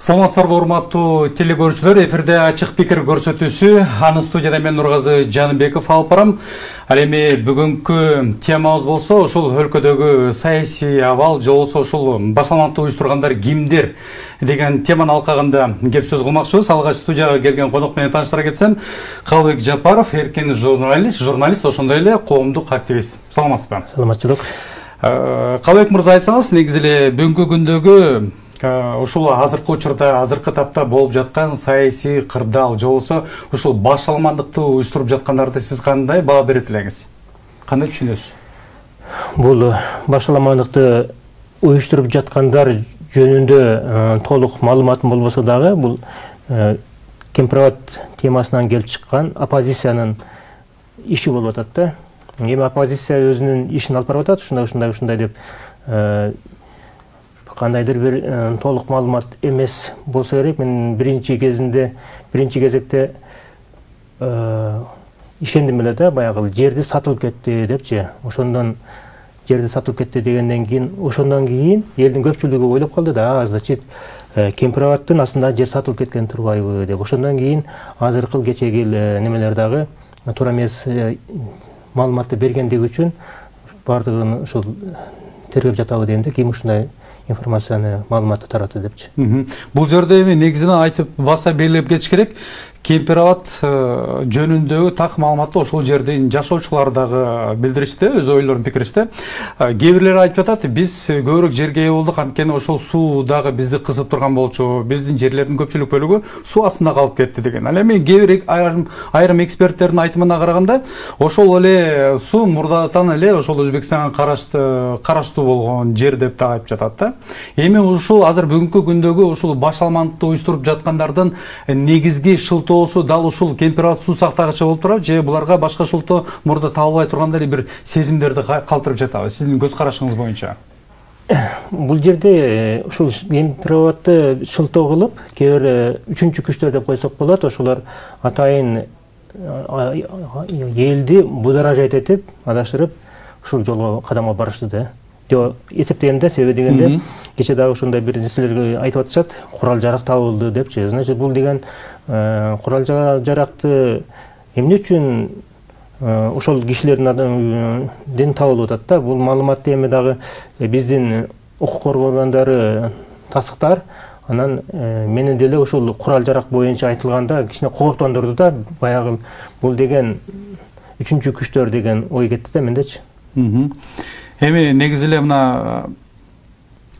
Саламатсыздарбы урматтуу телекөрүүчүлөр, эфирде ачык пикир көрсөтүүсү. Аны студияда мен Нургазы Жаныбеков алып барам. Ал эми бүгүнкү темабыз болсо, ушул өлкөдөгү саясий абал жолсо ушул башаламатты уюштургандар кимдер деген теманы алкагында кеп сөз кылмакчыбыз. Алгач студияга келген конок менен тааныштыра кетсем, Калыбек Жапаров, эркин журналист, ошондой эле коомдук активист. Саламатсызбы? Саламатчылык. Калыбек мырза, айтсаңыз, негизи эле бүгүнкү күндөгү ушул азыркы учурда, азыркы тапта болуп жаткан саясий кырдаал жолсо ушул башаламандыкты уюштуруп жаткандарды сиз кандай баа берет элеңиз? Кандай түшүнөсүз? Бул башаламандыкты уюштуруп жаткандар жөнүндө толук маалыматым болбосо дагы, бул Кемпирабад темасынан келип чыккан оппозициянын иши болуп атат да. Эми оппозиция өзүнүн ишин алып барып атат, ушундай деп кандайдыр бир толук маалымат эмес болсо керек. Мен биринчи кезекте ишендим эле да, баягы жерди сатылып кетти депчи. Ошондон жерди сатылып кетти дегенден кийин, ошондон кийин элдин көпчүлүгү ойлоп калды да, значит, Кемпирабадтын астында жер сатылып кеткен турбайбы деп. Ошондон кийин азыркы кечеги немелер дагы туура эмес маалыматты бергендиги үчүн бардыгын ушул тергеп жатабы дейм да, ким ушундай информацияны, маалыматты таратты депчи. Бул жерде эми негизинен айтып баса белгилеп кетиш керек. Кемпирабад жөнүндөгү так маалыматты ошол жердин жашоочулар дагы билдиришти, өз ойлорун пикиришти. Кээ бирлер айтып жатат, биз көбүрөөк жерге ээ болдук, анткени ошол суу дагы бизди кысып турган болчу, биздин жерлердин көпчүлүк бөлүгү суу астында калып кетти деген. Ал эми кээ бир айрым эксперттердин айтымына караганда, ошол эле суу мурдатан эле ошол Өзбекстанга караштуу болгон жер деп да айтып жатат да. Эми ушул азыр бүгүнкү күндөгү ушул башаламандыкты уюштуруп жаткандардын негизги шылтоосу дал ушул Кемпирабад суу сактагычы болуп турабы, же буларга башка шылтоо мурда табылбай тургандай бир сезимдерди калтырып жатабы? Сиздин көз карашыңыз боюнча. Бул жерде ушул Кемпирабадты шылтоо кылып, кээ бир үчүнчү күчтөр деп койсок болот, ошолор атайын элди будоражать этип, адашырып, ушул жолго кадамга барышты да. Деп эсептейм да, себеби дегенде кече дагы ошондой бир нерселерге айтып атышат, курал жарак табылды депчи. Значит, бул деген курал жаракты эмне үчүн ошол кишилердин табылып атат да. Бул маалыматты эми дагы биздин укук коргоогондору тастыктар. Анан мени деле ушул курал жарак боюнча айтылганда кичине кооптондурду да. Баягы бул деген үчүнчү күчтөр деген ой кетти да мендечи. Эми негизи эле мына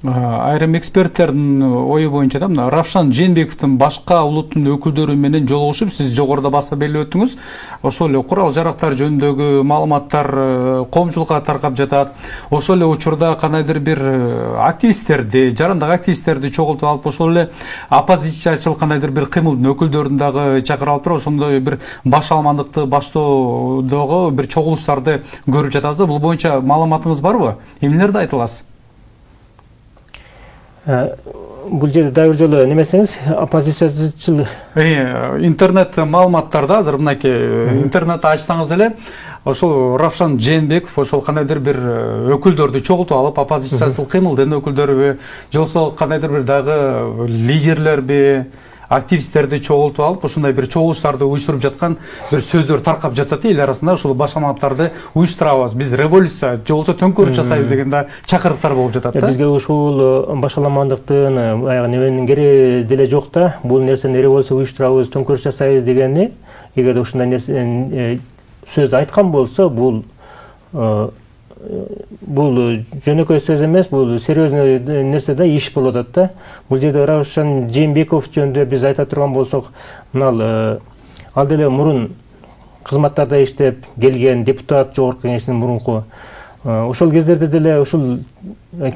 айрым эксперттердин ою боюнча да, мына Равшан Жээнбековдун башка улуттун өкүлдөрү менен жолугушуп, сиз жогоруда баса белгилеп өттүңүз, ошол эле курал жарактар жөнүндөгү маалыматтар коомчулукка таркап жатат. Ошол эле учурда кандайдыр бир активисттерди, жарандык активисттерди чогултуп алып, ошол эле оппозициячыл кандайдыр бир кыймылдын өкүлдөрүн дагы чакырып алып туруп, ошондой бир башаламандыкты баштоодогу бир чогулуштарды көрүп жатабыз да. Бул боюнча маалыматыңыз барбы? Эмнелерди айта аласыз? Бул жерде дагы бир жолу немесеңиз, оппозициячыл интернет маалыматтарда азыр мынакей интернетти ачсаңыз эле, ошол Равшан Жээнбеков ошол кандайдыр бир өкүлдөрдү чогултуп алып, оппозициячыл кыймылдын өкүлдөрүбү, же болбосо кандайдыр бир дагы лидерлерби, активисттерди чогултуп алып, ушундай бир чогулуштарды уюштуруп жаткан бир сөздөр таркап жатат эл арасында. Ушул башаламаттарды уюштурабыз, биз революция, же болбосо төңкөрүш жасайбыз деген да чакырыктар болуп жатат да. Бизге ушул башаламандыктын баягы неменин кереги деле жок да. Бул нерсени революция уюштурабыз, төңкөрүш жасайбыз дегенди, эгерде ушундай нерсе сөздү айткан болсо, бул жөнөкөй сөз эмес, бул серьезный нерсе да, иш болуп атат да. Бул жерде Равшан Жээнбеков жөнүндө биз айта турган болсок, мына ал деле мурун кызматтарда иштеп келген депутат, жогорку кеңештин мурунку. Ошол кездерде деле ушул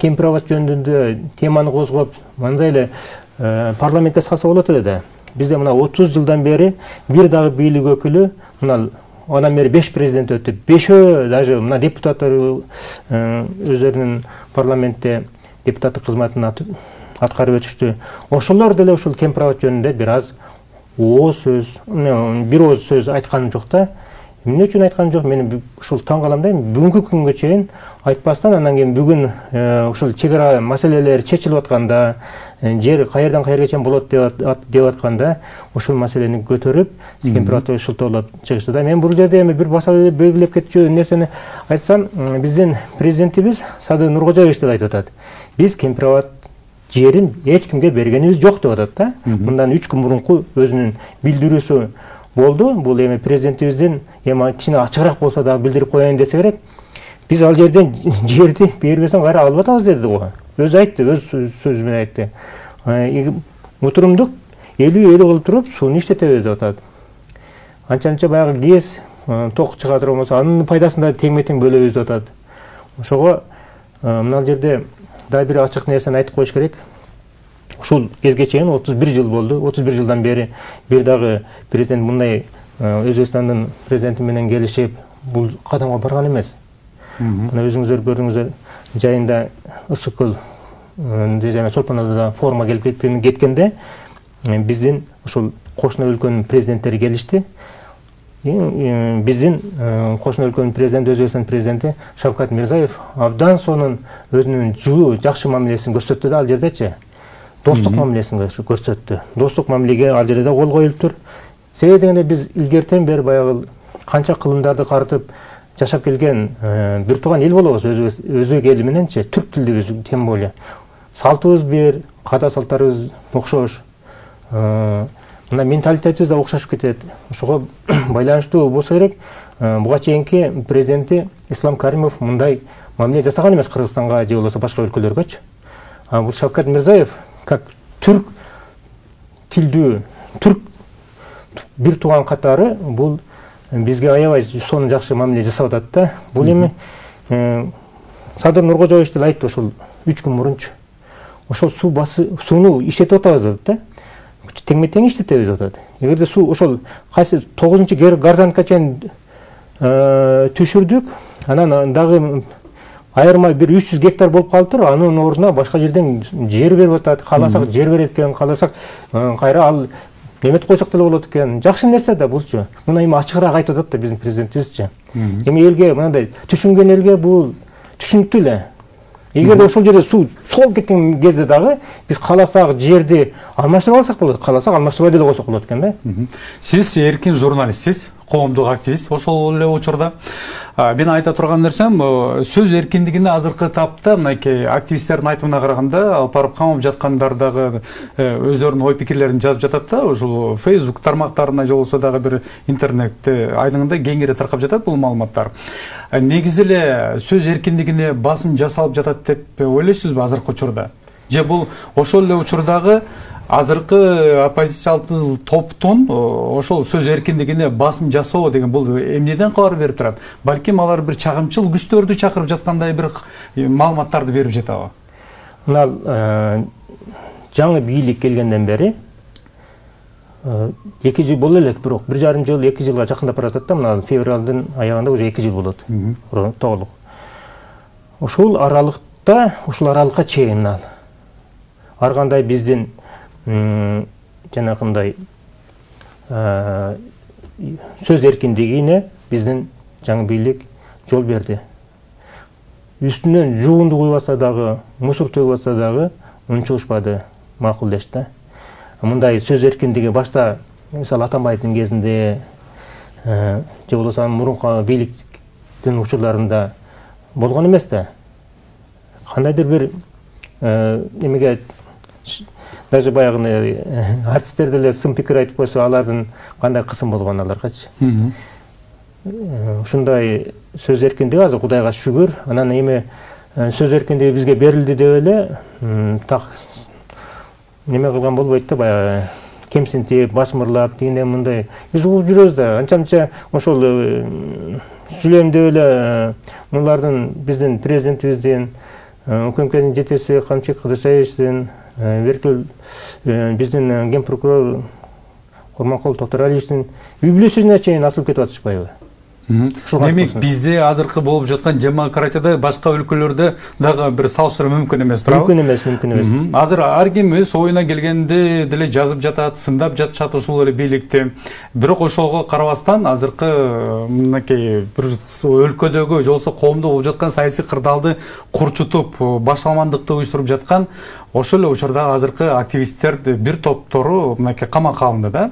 Кемпирабад жөнүндө теманы козгоп, мындай эле парламентте салса болот эле да. Бизде мына 30 жылдан бери бир дагы бийлик өкүлү, мына андан бери 5 президент өттү. 5 даже мына депутаттар өздөрүнүн парламентте депутаттык кызматын аткарып өтүштү. Ошолор деле ушул Кемпирабад жөнүндө бир ооз сөз айткан жок да. Эмне үчүн айткан жок, мен ушул таң калам да, бүгүнкү күнгө чейин айтпастан, анан кийин бүгүн ушул чек ара маселелери чечилип атканда, жер каердан каерге чейин болот деп атканда, ушул маселени көтөрүп, Кемпир-Атты шылтоолоп чыгышты да. Мен бул жерде эми бир баса белгилеп кетчү нерсени айтсам, биздин президентибиз Садыр Нуркожоевич деп айтып атат. Биз Кемпир-Абад жерин эч кимге бергенибиз жок деп атат да. Мындан 3 күн мурунку өзүнүн билдирүүсү болду. Бул эми президентибиздин эми кичине ачыгыраак болсо да билдирип коеюн десе керек. Биз ал жерден жерди бербесең кайра алып атабыз деди го. Өзү айтты, өз сөзү менен айтты. Утурумдук 50-50 кылып туруп сууну иштетебиз деп атат. Анча баягы гез ток чыга турган болсо, анын пайдасын да тең-тең бөлөбүз деп атат. Ошого мына жерде да бир ачык нерсени айтып коюш керек. Ушул кезге чейин 31 жыл болду. 31 жылдан бери бир дагы президент мындай Өзбекстандын президенти менен келишип бул кадамга барган эмес. Мына өзүңүздөр көрдүңүздөр, жайында ысык көл жана Чолпон Атада форумга келип кеткенде биздин ушул кошуна өлкөнүн президенттери келишти. Биздин кошуна өлкөнүн президенти, Өзбекстан президенти Шавкат Мирзиёев абдан сонун өзүнүн жылуу, жакшы мамилесин көрсөттү да ал жердечи. Достук мамилесин көрсөттү. Достук мамилеге ал жерде кол коюлуптур. Себеби дегенде биз илгертен бери баягы канча кылымдарды карытып жашап келген бир тууган эл болобуз, өзбек эли мененчи, түрк тилдибиз тем более. Салтыбыз бир, када салттарыбыз окшош. Мына менталитетибиз да окшошуп кетет. Ошого байланыштуу болсо керек. Буга чейинки президенти Ислам Каримов мындай мамиле жасаган эмес Кыргызстанга же болбосо башка өлкөлөргөчү. Бул Шавкат Мирзиёев как түрк тилдүү, түрк бир тууган катары бул бизге аябай сонун жакшы мамиле жасап атат да. Бул эми Садыр Нуркожоевич деле айтты ошол 3 күн мурунчу. Ошол сууну иштетип атабыз деп атат да. Тең-тең иштетебиз деп атат. Эгерде суу ошол кайсы 9-горизонтка чейин түшүрдүк, анан дагы айырма бир 300 гектар болуп калыптыр, анын ордуна башка жерден жер берип атат. Кааласак жер берет экен, кааласак кайра ал эметип койсок деле болот экен. Жакшы нерсе да булчу. Муну эми ачыгыраак айтып атат да биздин президентибизчи. Эми элге мындай түшүнгөн элге бул түшүнүктүү эле. Эгерде ошол жерде суу сол кеткен кезде дагы биз кааласак жерди алмаштырып алсак болот, кааласак алмаштырбай деле койсок болот экен да. Сиз эркин журналистсиз, коомдук активист. Ошол эле учурда мен айта турган нерсем, сөз эркиндигине азыркы тапта мынакей активисттердин айтымына караганда алып барып камап жаткандар дагы өздөрүнүн ой пикирлерин жазып жатат да, ушул Facebook тармактарына же болбосо дагы бир интернетте айдыңында кеңири таркап жатат бул маалыматтар. Негизи эле сөз эркиндигине басым жасалып жатат деп ойлойсузбу азыркы учурда? Же бул ошол эле учурдагы азыркы оппозициялык топтун ошол сөз эркиндигине басым жасоо деген бул эмнеден кабар берип турат? Балким алар бир чагымчыл күчтөрдү чакырып жаткандай бир маалыматтарды берип жатабы? Мына жаңы бийлик келгенден бери 2 жыл боло элек, бирок 1,5 жыл, 2 жылга жакындап баратат да, мына февралдын аягында уже 2 жыл болот. Толук. Ушул аралыкка чейин мына ар кандай биздин жанакындай сөз эркиндигине биздин жаңы бийлик жол берди. Үстүнөн жуунду куюп атса дагы, мусор төгүп атса дагы унчугушпады, макул дешти. Мындай сөз эркиндиги башта мисалы Атамбаевдин кезинде же болбосо мурунку бийликтин учурларында болгон эмес да. Кандайдыр бир эмеге даже баягы артисттер деле сын пикир айтып койсо, алардын кандай кысым болгон аларгачы. Ушундай сөз эркиндиги азыр Кудайга шүгүр. Анан эми сөз эркиндиги бизге берилди деп эле так неме кылган болбойт да, баягы кемсинтип, басмырлап, тигиндей мындай. Биз угуп жүрөбүз да, анча-мынча ошол сүйлөмдөп эле мулардын биздин президентибиздин, УКМКдин жетекчиси Камчик Кыдыршаевичтин, биздин ген прокурор Курманкул Токтуралиевичтин үй бүлөсүнө чейин асылып кетип атышпайбы? Демек бизде азыркы болуп жаткан демократияда башка өлкөлөрдө дагы бир салыштыруу мүмкүн эмес, туурабы? Мүмкүн эмес. Азыр ар ким өз оюна келгенде деле жазып жатат, сындап жатышат ушул эле бийликти. Бирок ошого карабастан азыркы мынакей бир өлкөдөгү же болбосо коомдо болуп жаткан саясий кырдаалды курчутуп, башаламандыкты уюштуруп жаткан ошол эле учурдагы азыркы активисттер бир топтору мынакей камакка алынды да.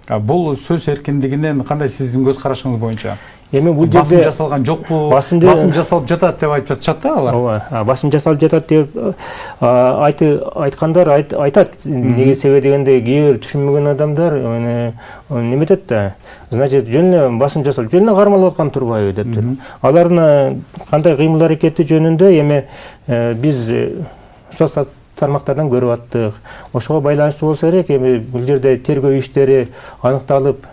Бул сөз эркиндигинен кандай сиздин көз карашыңыз боюнча? Эми бул жерде басым жасалган жокпу? Басым жасалып жатат деп айтып жатышат да алар. Ооба, басым жасалып жатат деп айткандар айтат. Неге себеби дегенде кээ бир түшүнбөгөн адамдар неметет да. Значит, жөн эле басым жасалып, жөн эле кармалып аткан турбайбы дептир. Алардын кандай кыймыл аракети жөнүндө эми биз социалдык тармактардан көрүп аттык. Ошого байланыштуу болсо керек, эми бул жерде тергөө иштери аныкталып,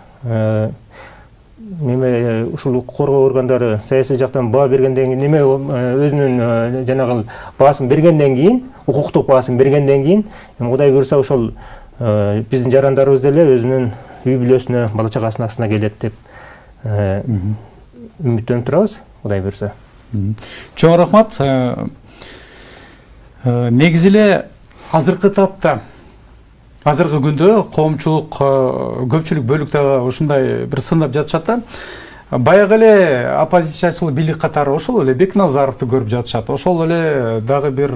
неме ушул укук коргоо органдары саясий жактан баа бергенден кийин, неме өзүнүн жанагы баасын бергенден кийин, укуктук баасын бергенден кийин, Кудай буйрса ошол биздин жарандарыбыз деле өзүнүн үй бүлөсүнө, бала чагасынын астына келет деп үмүттөнүп турабыз, Кудай буйрса. Чоң рахмат. Негизи эле азыркы тапта, азыркы күндө коомчулук көпчүлүк бөлүктө ушундай бир сындап жатышат да. Баягы эле оппозициячыл бийлик катары ошол эле Бекназаровду көрүп жатышат. Ошол эле дагы бир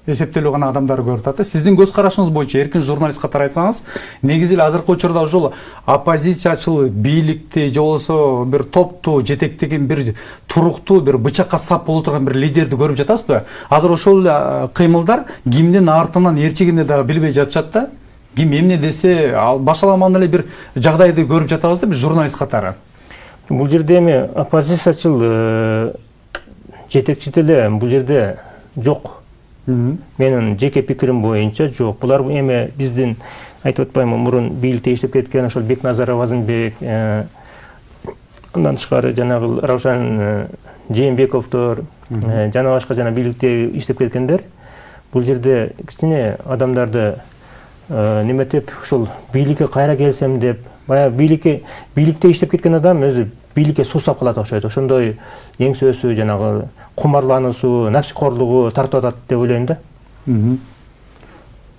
эсептелүү гана адамдар көрүп атат. Сиздин көз карашыңыз боюнча эркин журналист катары айтсаңыз, негизи эле азыркы учурда ошол оппозициячыл бийликти же болбосо бир топту жетектеген бир туруктуу бир бычакка сап боло турган бир лидерди көрүп жатасызбы? Азыр ошол эле кыймылдар кимдин артынан ээрчигенди дагы билбей жатышат да. Ким эмне десе, башаламан эле бир жагдайды көрүп жатабыз да биз журналист катары. Бул жерде эми оппозициячыл жетекчи деле бул жерде жок. Менин жеке пикирим боюнча жок. Булар эми биздин айтып атпаймынбы, мурун бийликте иштеп кеткен ошол Бекназаров, Азымбек, андан тышкары жанагы Раушан Жээнбековдор, жана башка жана бийликте иштеп кеткендер. Бул жерде кичине адамдарды неметип, ушул бийликке кайра келсем деп, баягы бийликте иштеп кеткен адам өзү бийликке суусап калат окшойт. Ошондой эңсөөсү, жанагы кумарлануусу, нафсикорлугу тартып атат деп ойлойм да.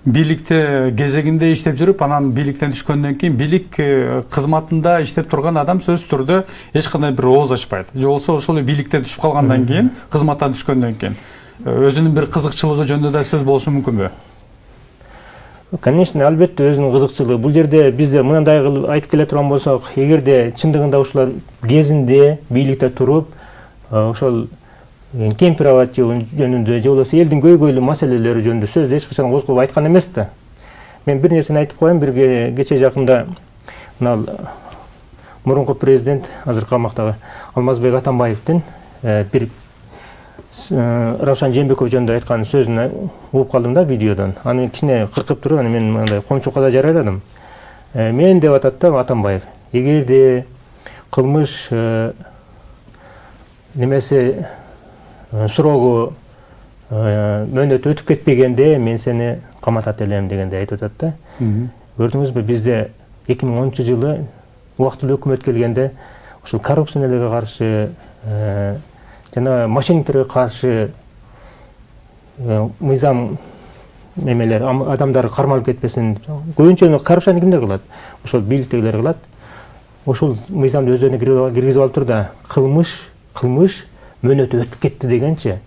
Бийликте кезегинде иштеп жүрүп, анан бийликтен түшкөндөн кийин бийлик кызматында иштеп турган адам сөзсүз түрдө эч кандай бир ооз ачпайт. Же болбосо ошол бийликтен түшүп калгандан кийин, кызматтан түшкөндөн кийин өзүнүн бир кызыкчылыгы жөнүндө да сөз болушу мүмкүнбү? Конечно, албетте өзүнүн кызыкчылыгы. Бул жерде бизде мындай кылып айтып келе турган болсок, эгерде чындыгында ушулар кезинде бийликте туруп, ошол кемпировать жөнүндө же болбосо элдин көйгөйлүү маселелери жөнүндө сөздү эч качан козгоп айткан эмес да. Мен бир нерсени айтып коеюн, бир кече жакында мына мурунку президент, азыр камактагы Алмазбек Атамбаевдин бир Раушан Жээнбеков жөнүндө айткан сөзүн угуп калдым да видеодон. Аны кичине кыркып туруп, аны мен мындай коомчулукка да жарыядым. Мен деп атат да Атамбаев, эгерде кылмыш немеси сурогу мөөнөтү өтүп кетпегенде мен сени каматат элем дегенде айтып атат да. Көрдүңүзбү, бизде 2010-жылы убактылуу өкмөт келгенде ушул коррупцияларга каршы жана мошенниктерге каршы мыйзам немелер, адамдар кармалып кетпесин. Көбүнчө коррупцияны кимдер кылат? Ошол бийликтегилер кылат. Ошол мыйзамды өздөрүнө киргизип алып тур да, кылмыш мөөнөтү өтүп кетти дегенчи.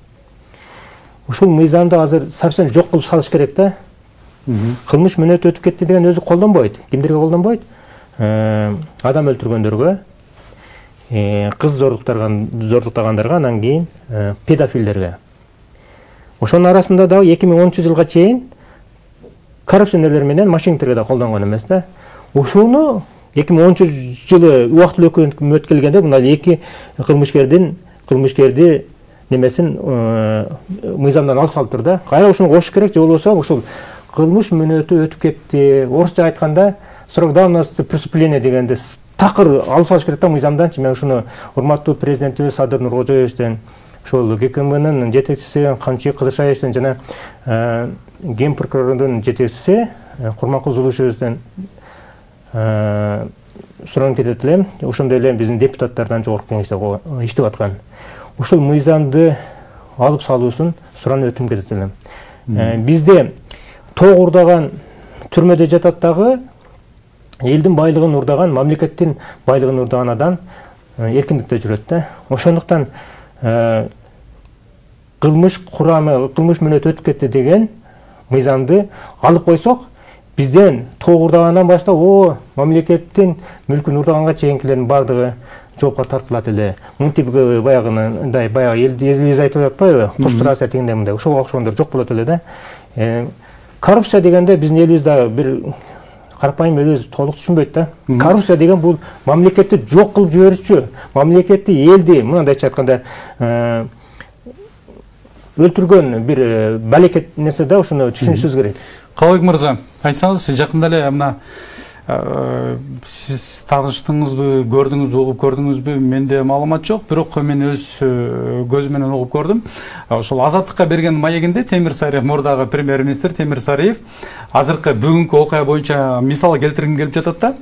Ушул мыйзамды азыр совсем жок кылып салыш керек да. Кылмыш мөөнөтү өтүп кетти деген өзү колдонбойт. Кимдерге колдонбойт? Адам өлтүргөндөргө, кыз зордуктагандарга, анан кийин педофилдерге. Ошонун арасында дагы 2010-жылга чейин коррупционерлер менен мошенниктерге да колдонгон эмес да. Ушуну 2010-жылы убактылуу өкмөт келгенде мына эки кылмышкерди немесин мыйзамдан алып салыптыр да. Кайра ушуну кошуш керек, же болбосо ушул кылмыш мөөнөтү өтүп кетти. Орусча айтканда срок давности преступления дегенде такыр алып салыш керек да мыйзамданчы. Мен ушуну урматтуу президентибиз Садыр Нуркожоевичтен, ошол ГКМнын жетекчиси Камчыбек Кыдыршаевичтен жана Ген прокурорунун жетекчиси Курманкул Зулушевичтен суранып кетет элем. Ошондой эле биздин депутаттардан жогорку кеңеште иштеп аткан. Ушул мыйзамды алып салуусун суранып өтүм кетет элем. Бизде тогурдаган түрмөдө жатат дагы элдин байлыгын урдаган, мамлекеттин байлыгын урдаган адам эркиндикте жүрөт да. Ошондуктан кылмыш курамы, кылмыш мөөнөтү өтүп кетти деген мыйзамды алып койсок, бизден тогурдагандан баштап мамлекеттин мүлкүн урдаганга чейинкилердин бардыгы жоопко тартылат эле. Мынтип баягындай элибиз айтып атпайбы? Кустурация дегенде мындай, ошого окшогондор жок болот эле да. Коррупция дегенде биздин элибизде бир карапайым элибиз толук түшүнбөйт да. Коррупция деген бул мамлекетти жок кылып жиберүүчү, мамлекетти, элди, мындайча айтканда, өлтүргөн бир балекет нерсе да, ошону түшүнүшүбүз керек. Калыбек мырза, айтсаңыз, жакында эле мына сиз тааныштыңызбы, көрдүңүзбү, угуп көрдүңүзбү? Менде маалымат жок, бирок мен өз көзүм менен угуп көрдүм. Ошол Азаттыкка берген маегинде Темир Сариев, мурдагы премьер-министр Темир Сариев азыркы бүгүнкү окуя боюнча мисал келтиргим келип жатат да.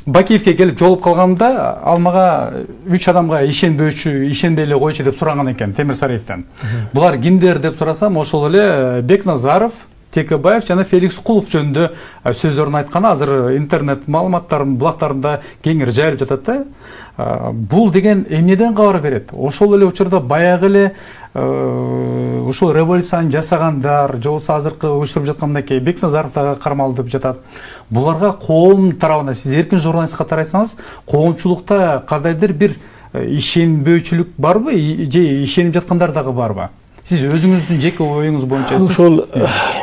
Бакиевке келип жолуп калганда, ал мага 3 адамга ишенбей эле койчу деп сураган экен Темир Сариевден. Булар кимдер деп сурасам, ошол эле Бекназаров, Текебаев жана Феликс Кулов жөнүндө сөздөрүн айтканы азыр интернет маалыматтардын булактарында кеңири жайылып жатат да. Бул деген эмнеден кабар берет? Ошол эле учурда баягы эле ушул революцияны жасагандар, же болбосо азыркы уюштуруп жаткан мынакей Бекназаров дагы кармалдып жатат. Буларга коом тарабынан, сиз эркин журналист катары айтсаңыз, коомчулукта кандайдыр бир ишенбөөчүлүк барбы, же ишенип жаткандар дагы барбы? Сиз өзүңүздүн жеке оюңуз боюнча ушул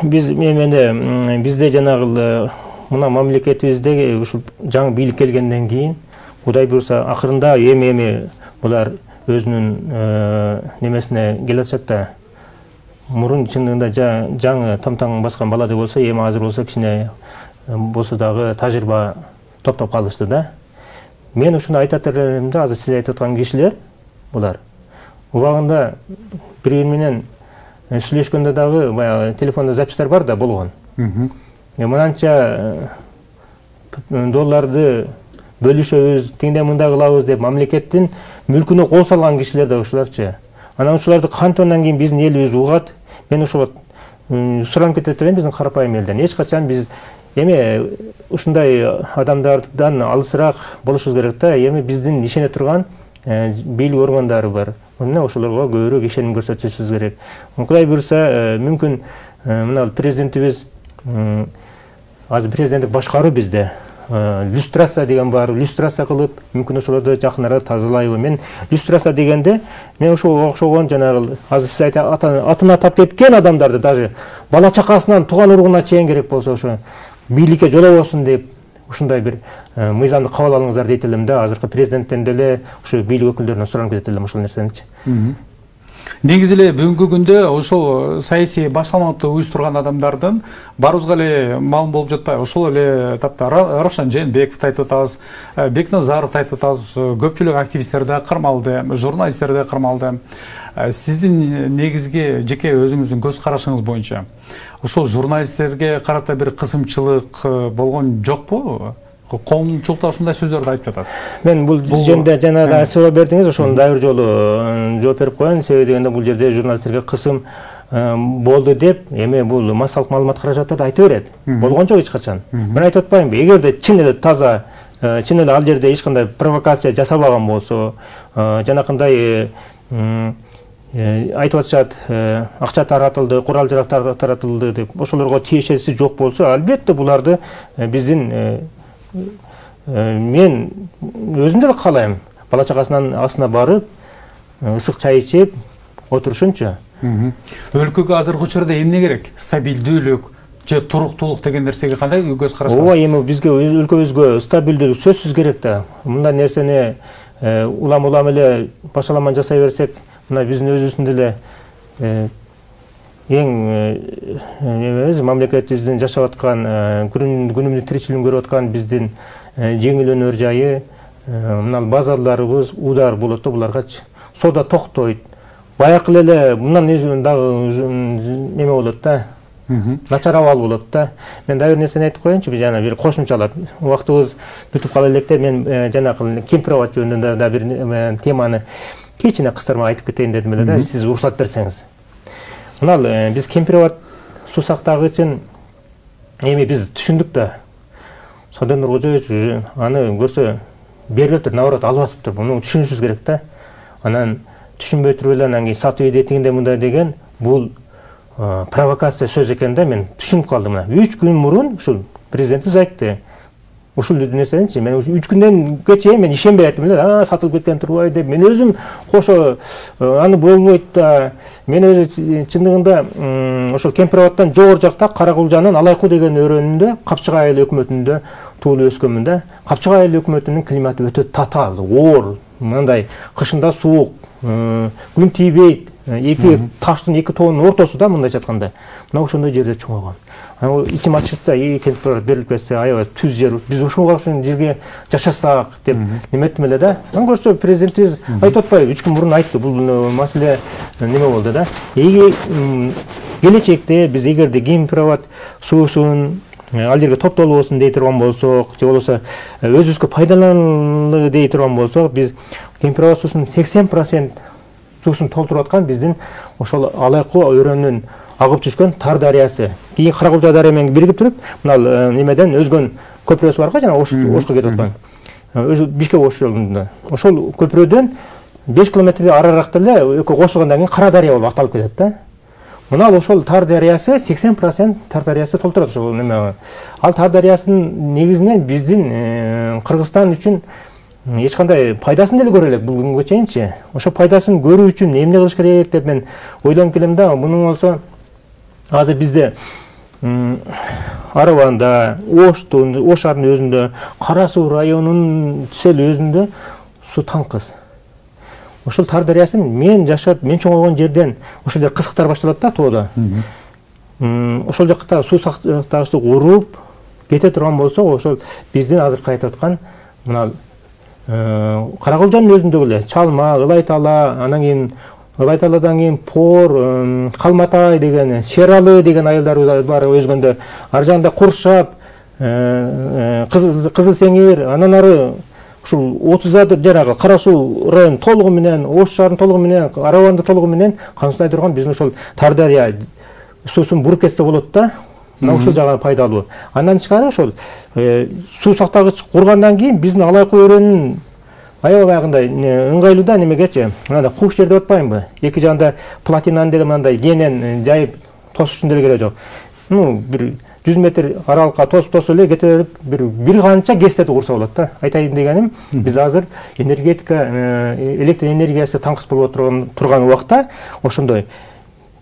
бизде жанагы мына мамлекетибизде ушул жаңы бийлик келгенден кийин Кудай буйрса акырында эми булар өзүнүн немесине келе атышат да. Мурун чындыгында жаңы тамтаң баскан баладай болсо, эми азыр болсо кичине болсо дагы тажрыйба топтоп калышты да. Мен ушуну айтат элем да, азыр сиз айтып аткан кишилер булар убагында бири менен сүйлөшкөндө дагы баягы телефонда запистер бар да болгон. Мынанча долларды бөлүшөбүз, теңде мындай кылабыз деп мамлекеттин мүлкүнө кол салган кишилер да ушуларчы. Анан ушуларды кантондан кийин биздин элибиз угат. Мен ошого суранып кетет элем биздин карапайым элден. Эч качан биз эми ушундай адамдардан алысыраак болушубуз керек да. Эми биздин ишене турган бийлик органдары бар. Мына ошолорго көбүрөөк ишеним көрсөтүшүбүз керек. Кудай буйрса, мүмкүн мына президентибиз азыр президенттик башкаруу бизде люстрация деген бар, люстрация кылып, мүмкүн ошолорду жакын арада тазалайбы. Мен люстрация дегенде, мен ошого окшогон жанагы азыр сиз атын атап кеткен адамдарды даже бала чакасынан туган уругуна чейин керек болсо ошо бийликке жолобосун деп ушундай бир мыйзамды кабыл алыңыздар дейт элем да. Азыркы президенттен деле ушу бийлик өкүлдөрүнөн суранып кетет элем ошол нерсеничи. Негизи эле бүгүнкү күндө ошол саясий башаламатты уюштурган адамдардын баарыбызга эле маалым болуп жатпайбы? Ошол эле тапта Равшан Жээнбековду айтып атабыз, Бекназаровду айтып атабыз, көпчүлүк активисттер да кармалды, журналисттер да кармалды. Сиздин негизги жеке өзүңүздүн көз карашыңыз боюнча ошол журналисттерге карата бир кысымчылык болгон жокпу? Коомчулукта ушундай сөздөрдү айтып жатат. Мен бул жерде жанагы суроо бердиңиз, ошону дагы бир жолу жооп берип коеюн. Себеби дегенде бул жерде журналисттерге кысым болду деп, эми бул массалык маалымат каражаты да айта берет. Болгон жок эч качан. Мен айтып атпаймынбы? Эгерде чын эле таза, чын эле ал жерде эч кандай провокация жасалбаган болсо, жанакындай айтып атышат, акча таратылды, курал жарактар таратылды деп, ошолорго тиешеси жок болсо, албетте буларды биздин мен өзүм деле каалайм. Бала чакасынын астына барып, ысык чай ичип отурушунчу. Өлкөгө азыркы учурда эмне керек? Стабилдүүлүк же туруктуулук деген нерсеге кандай көз карашыңыз? Ооба, эми бизге өлкөбүзгө стабилдүүлүк сөзсүз керек да. Мындай нерсени улам эле башаламан жасай берсек, мына биздин өзүбүздүн деле эң мамлекетибиздин жашап аткан күнүмдүк тиричилигин көрүп аткан биздин жеңил өнөр жайы, мына базарларыбыз удар болот да буларгачы. Соода токтойт. Баякы эле мындан дагы неме болот да. начар абал болот да. Мен да бир нерсени айтып коеюнчу, жана бир кошумчалап. Убактыбыз бүтүп кала электе мен жанагы Кемпироват жөнүндө да бир теманы кичине кыстырма айтып кетейин дедим эле да, сиз уруксат берсеңиз. Мына биз Кемпироват суу сактагычын эми биз түшүндүк да. Садан Нуркожоевич аны көрсө бербептир, наоборот алып атыптыр. Муну түшүнүшүбүз керек да. Анан түшүнбөй туруп эле анан кийин сатып тигинде мындай деген бул провокация сөз экен да, мен түшүнүп калдым. 3 күн мурун ушул президентибиз айтты. Ушул нерсеничи мен 3 күндөн чейин мен ишенбей айттым эле, сатылып кеткен турбай деп. Мен өзүм кошо аны болбойт да. Мен өзү чындыгында ошол Кемпироваттан жогору жакта Каракулжанын Алайкуу деген өрөөнүндө Капчыгай айыл өкмөтүндө туулуп өскөнмүн да. Капчыгай айыл өкмөтүнүн климаты өтө татаал, оор, мындай кышында суук, күн тийбейт, эки таштын эки тоонун ортосу да мындайча айтканда. Мына ошондой жерде чоңойгон. Ичим ачышса, Кемпироват берилип кетсе, аябай түз жер, биз ушуга жерге жашасак деп неметтим эле да. Аны көрсө президентибиз айтып атпайбы, 3 күн мурун айтты, бул маселе неме болду да. Келечекте биз эгерде Кемпироват суусун ал жерге топтолбосун дей турган болсок, же болбосо өзүбүзгө пайдаланалы дей турган болсок, биз Кемпироват суусунун 80% суусун толтуруп аткан биздин ошол Алайкуу өрөөнүнүн агып түшкөн Тар дарыясы. Кийин Каракулжа дарыя менен биригип туруп, мына немеден өзгөн көпүрөсү бар го, жана Ошко кетип аткан. Бишкек Ош жолунда. Ошол көпүрөдөн 5 километрдей арыракта эле экөө кошулгандан кийин Кара дарыя болуп аталып кетет да. Мына ошол Тар дарыясы 80% Тар дарыясы толтурат ошол неме. Ал Тар дарыясынын негизинен биздин Кыргызстан үчүн эч кандай пайдасын деле көрө элек бул күнгө чейинчи. Ошо пайдасын көрүү үчүн эмне кылыш керек деп мен ойлонуп келем да. Мунун болсо азыр бизде Арабанда, Ош шаарынын өзүндө, Кара Суу районунун сел өзүндө суу таңкыз. Ошол Тар дарыясын мен жашап, мен чоңойгон жерден ошол жер кысыктар башталат да тоодо. Ошол жакта суу сактагычты куруп кете турган болсок, ошол биздин азыр айтып аткан мына Каракулжанын өзүндөгү эле Чалма, Ылайтала, анан кийин Ылайталадан кийин Пор, Калматай деген, Шералы деген айылдар бар өзгөндө. Ар жагында Куршап, Кызыл Сеңир, анан ары ушул 30 жанагы Кара Суу районун толугу менен, Ош шаарынын толугу менен, Арабанды толугу менен камсыздай турган биздин ошол Тар дарыя суусун буруп кетсе болот да. Мына ушул жагы пайдалуу. Андан тышкары ошол суу сактагыч кургандан кийин биздин Алайкуу өрөөнүнүн аябай баягындай ыңгайлуу да немегечи. Мындай куш жер деп атпаймынбы? Эки жагында платинаны деле мындай кенен жайып тосуш үчүн деле керек жок. Бир 100 метр аралыкка тосуп эле кете берип бир канча ГЭС курса болот да. Айтайын дегеним, биз азыр энергетика, электр энергиясы таңкыс болуп турган убакта ошондой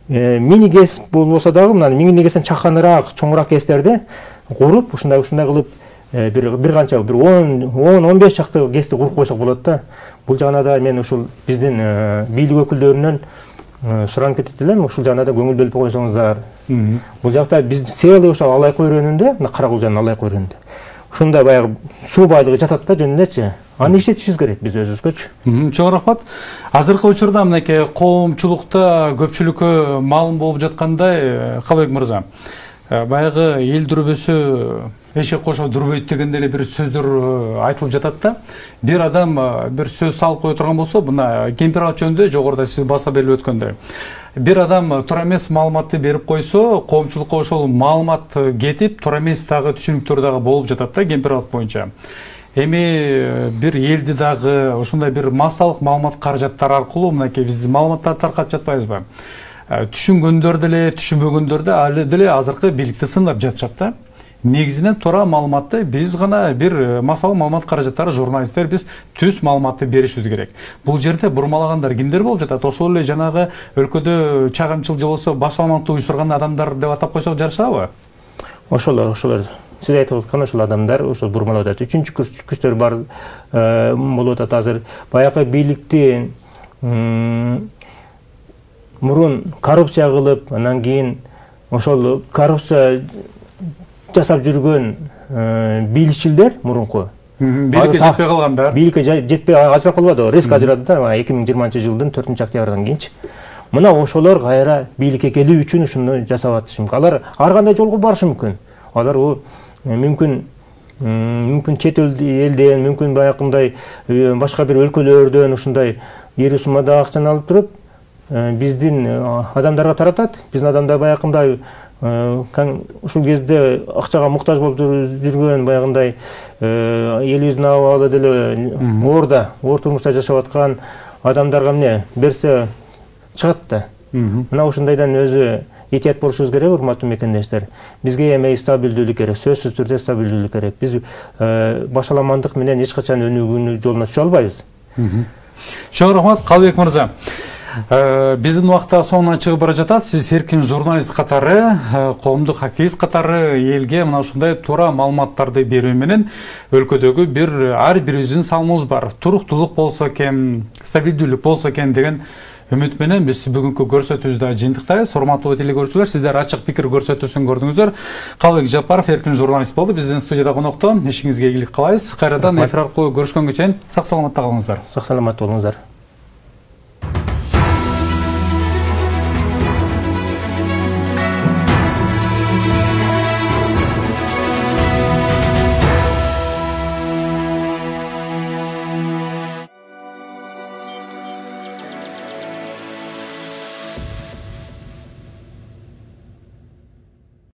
мини ГЭС болбосо дагы мына мини ГЭСтен чаканыраак, чоңураак ГЭСтерди куруп, ушундай кылып бир канча бир 10-15 чакты ГЭСти куруп койсок болот да. Бул жагына да мен ушул биздин бийлик өкүлдөрүнөн суранып кетет элем, ушул жагына да көңүл бөлүп койсоңуздар. Бул жакта биз целый ошол Алайкуу өрөөнүндө, мына Каракулжанын Алайкуу өрөөнүндө ушундай баягы суу байлыгы жатат да жөнүндөчү. Аны иштетишибиз керек биз өзүбүзгөчү. Чоң рахмат. Азыркы учурда мынакей коомчулукта көпчүлүккө маалым болуп жаткандай, Калыбек мырза, баягы эл дүрбөсү эшек кошо дүрбөйт деген эле бир сөздөр айтылып жатат да. Бир адам бир сөз салып кое турган болсо, мына Кемпироват жөнүндө жогоруда сиз баса берип өткөндөй. Бир адам туура эмес маалыматты берип койсо, коомчулукка ошол маалымат кетип, туура эмес дагы түшүнүктөр дагы болуп жатат да Кемпироват боюнча. Эми бир элди дагы ошондой бир массалык маалымат каражаттары аркылуу мынакей биз маалыматтарды таркатып жатпайбызбы? Түшүнгөндөр деле, түшүнбөгөндөр деле азыркы бийликти сындап жатышат да. Негизинен туура маалыматты биз гана бир массалык маалымат каражаттары, журналисттер биз түз маалыматты беришибиз керек. Бул жерде бурмалагандар кимдер болуп жатат? Ошол эле жанагы өлкөдө чагымчыл же болбосо баш салмактуу уюштурган адамдар деп атап койсок жарышабы? Ошолор. Сиз айтып аткан ошол адамдар ошол бурмалап атат. Үчүнчү күчтөр бар болуп атат азыр. Баягы бийликти мурун коррупция кылып, анан кийин ошол коррупция жасап жүргөн бийликчилер мурунку бийликке жетпей калгандар. Бийликке жетпей ажырап калбады, резко ажырады да 2020 жылдын 4-октябрдан кийинчи. мына ошолор кайра бийликке келүү үчүн ушуну жасап атышы мүмкүн. Алар ар кандай жолго барышы мүмкүн. Алар мүмкүн чет элден, мүмкүн баягындай башка бир өлкөлөрдөн ушундай ийри суммада акчаны алып туруп биздин адамдарга таратат. Биздин адамдар баягындай ушул кезде акчага муктаж болуп жүргөн баягындай элибиздин абалы деле оор турмушта жашап аткан адамдарга эмне берсе чыгат да. Мына ушундайдан өзү этият болушубуз керек, урматтуу мекендештер. Бизге эми стабилдүүлүк керек, сөзсүз түрдө стабилдүүлүк керек. Биз башаламандык менен эч качан өнүгүүнүн жолуна түшө албайбыз. Чоң рахмат, Калыбек мырза. Биздин убакта соңуна чыгып бара жатат. Сиз эркин журналист катары, коомдук активист катары элге мына ушундай туура маалыматтарды берүү менен өлкөдөгү ар бирибиздин салымыбыз бар. Туруктуулук болсо экен, стабилдүүлүк болсо экен деген үмүт менен биз бүгүнкү көрсөтүүбүздө жыйынтыктайбыз. Урматтуу телекөрүүчүлөр, сиздер ачык пикир көрсөтүүсүн көрдүңүздөр. Калыбек Жапаров эркин журналист болду. Биздин студияда конокто. Ишиңизге ийгилик каалайбыз. Кайрадан эфир аркылуу көрүшкөнгө чейин сак саламатта калыңыздар. Сак саламат болуңуздар.